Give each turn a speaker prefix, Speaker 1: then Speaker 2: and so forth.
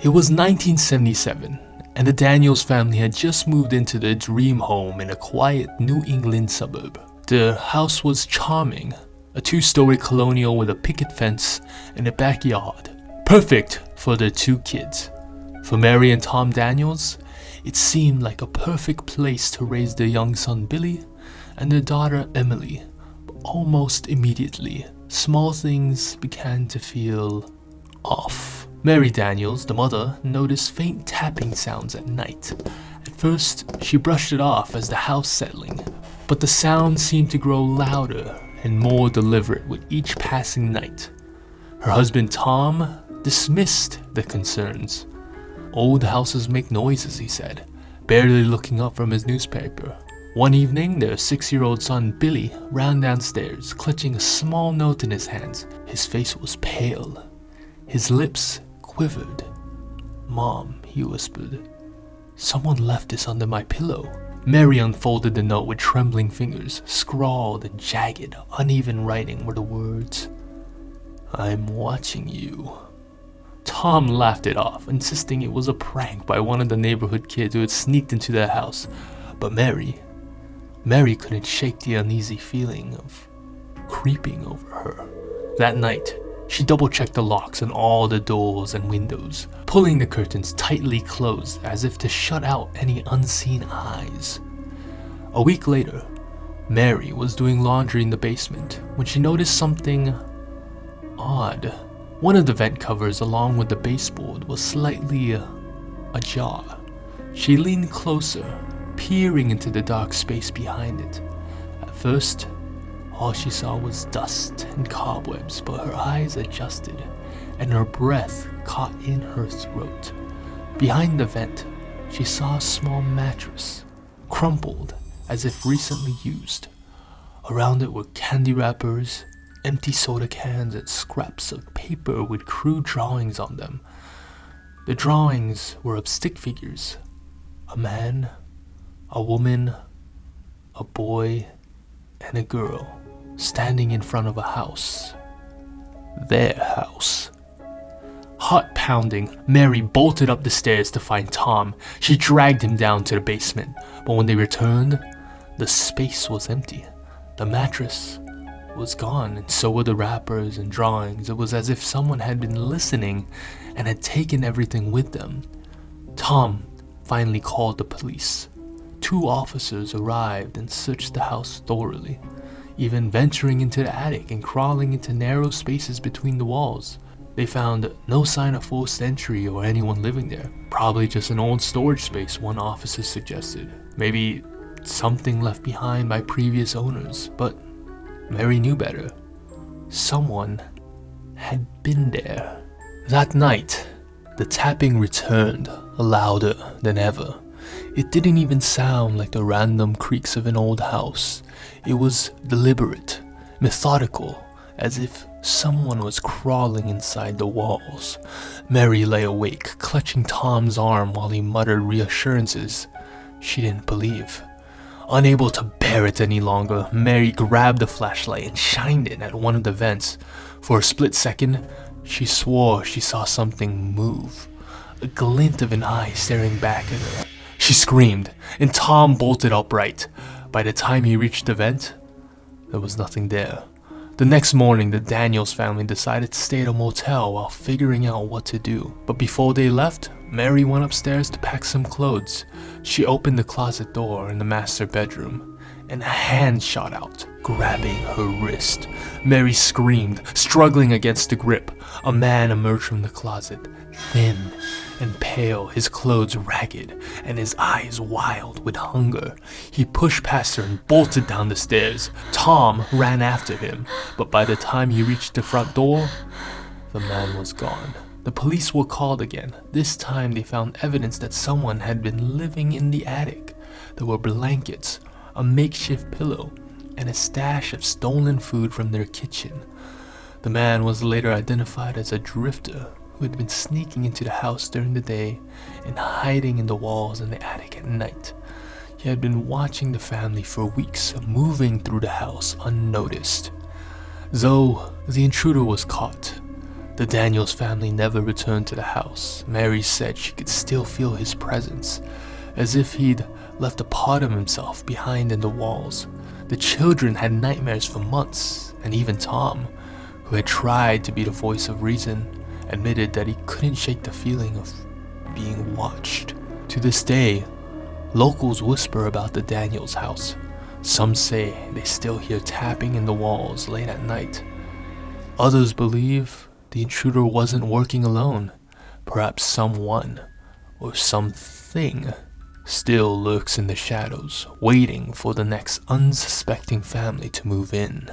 Speaker 1: It was 1977, and the Daniels family had just moved into their dream home in a quiet New England suburb. The house was charming, a 2-story colonial with a picket fence and a backyard, perfect for their 2 kids. For Mary and Tom Daniels, it seemed like a perfect place to raise their young son Billy and their daughter Emily. But almost immediately, small things began to feel off. Mary Daniels, the mother, noticed faint tapping sounds at night. At first, she brushed it off as the house settling, but the sound seemed to grow louder and more deliberate with each passing night. Her husband Tom dismissed the concerns. "Old houses make noises," he said, barely looking up from his newspaper. One evening, their 6-year-old son Billy ran downstairs, clutching a small note in his hands. His face was pale. His lips quivered. "Mom," he whispered, "someone left this under my pillow." Mary unfolded the note with trembling fingers. Scrawled and jagged, uneven writing were the words, "I'm watching you." Tom laughed it off, insisting it was a prank by one of the neighborhood kids who had sneaked into their house. But Mary couldn't shake the uneasy feeling of creeping over her. That night, she double-checked the locks on all the doors and windows, pulling the curtains tightly closed as if to shut out any unseen eyes. A week later, Mary was doing laundry in the basement when she noticed something odd. One of the vent covers along with the baseboard was slightly ajar. She leaned closer, peering into the dark space behind it. At first, all she saw was dust and cobwebs, but her eyes adjusted and her breath caught in her throat. Behind the vent, she saw a small mattress, crumpled as if recently used. Around it were candy wrappers, empty soda cans, and scraps of paper with crude drawings on them. The drawings were of stick figures: a man, a woman, a boy, and a girl, standing in front of a house. Their house. Heart pounding, Mary bolted up the stairs to find Tom. She dragged him down to the basement, but when they returned, the space was empty. The mattress was gone, and so were the wrappers and drawings. It was as if someone had been listening and had taken everything with them. Tom finally called the police. 2 officers arrived and searched the house thoroughly, even venturing into the attic and crawling into narrow spaces between the walls. They found no sign of forced entry or anyone living there. Probably just an old storage space, one officer suggested. Maybe something left behind by previous owners, but Mary knew better. Someone had been there. That night, the tapping returned, louder than ever. It didn't even sound like the random creaks of an old house. It was deliberate, methodical, as if someone was crawling inside the walls. Mary lay awake, clutching Tom's arm while he muttered reassurances she didn't believe. Unable to bear it any longer, Mary grabbed a flashlight and shined it at one of the vents. For a split second, she swore she saw something move, a glint of an eye staring back at her. She screamed, and Tom bolted upright. By the time he reached the vent, there was nothing there. The next morning, the Daniels family decided to stay at a motel while figuring out what to do. But before they left, Mary went upstairs to pack some clothes. She opened the closet door in the master bedroom, and a hand shot out, grabbing her wrist. Mary screamed, struggling against the grip. A man emerged from the closet, thin and pale, his clothes ragged, and his eyes wild with hunger. He pushed past her and bolted down the stairs. Tom ran after him, but by the time he reached the front door, the man was gone. The police were called again. This time they found evidence that someone had been living in the attic. There were blankets, a makeshift pillow, and a stash of stolen food from their kitchen. The man was later identified as a drifter who had been sneaking into the house during the day and hiding in the walls in the attic at night. He had been watching the family for weeks, moving through the house unnoticed. Though the intruder was caught, The Daniels family never returned to the house. Mary said she could still feel his presence, as if he'd left a part of himself behind in the walls. The children had nightmares for months, and even Tom, who had tried to be the voice of reason, admitted that he couldn't shake the feeling of being watched. To this day, locals whisper about the Daniels house. Some say they still hear tapping in the walls late at night. Others believe the intruder wasn't working alone. Perhaps someone or something still lurks in the shadows, waiting for the next unsuspecting family to move in.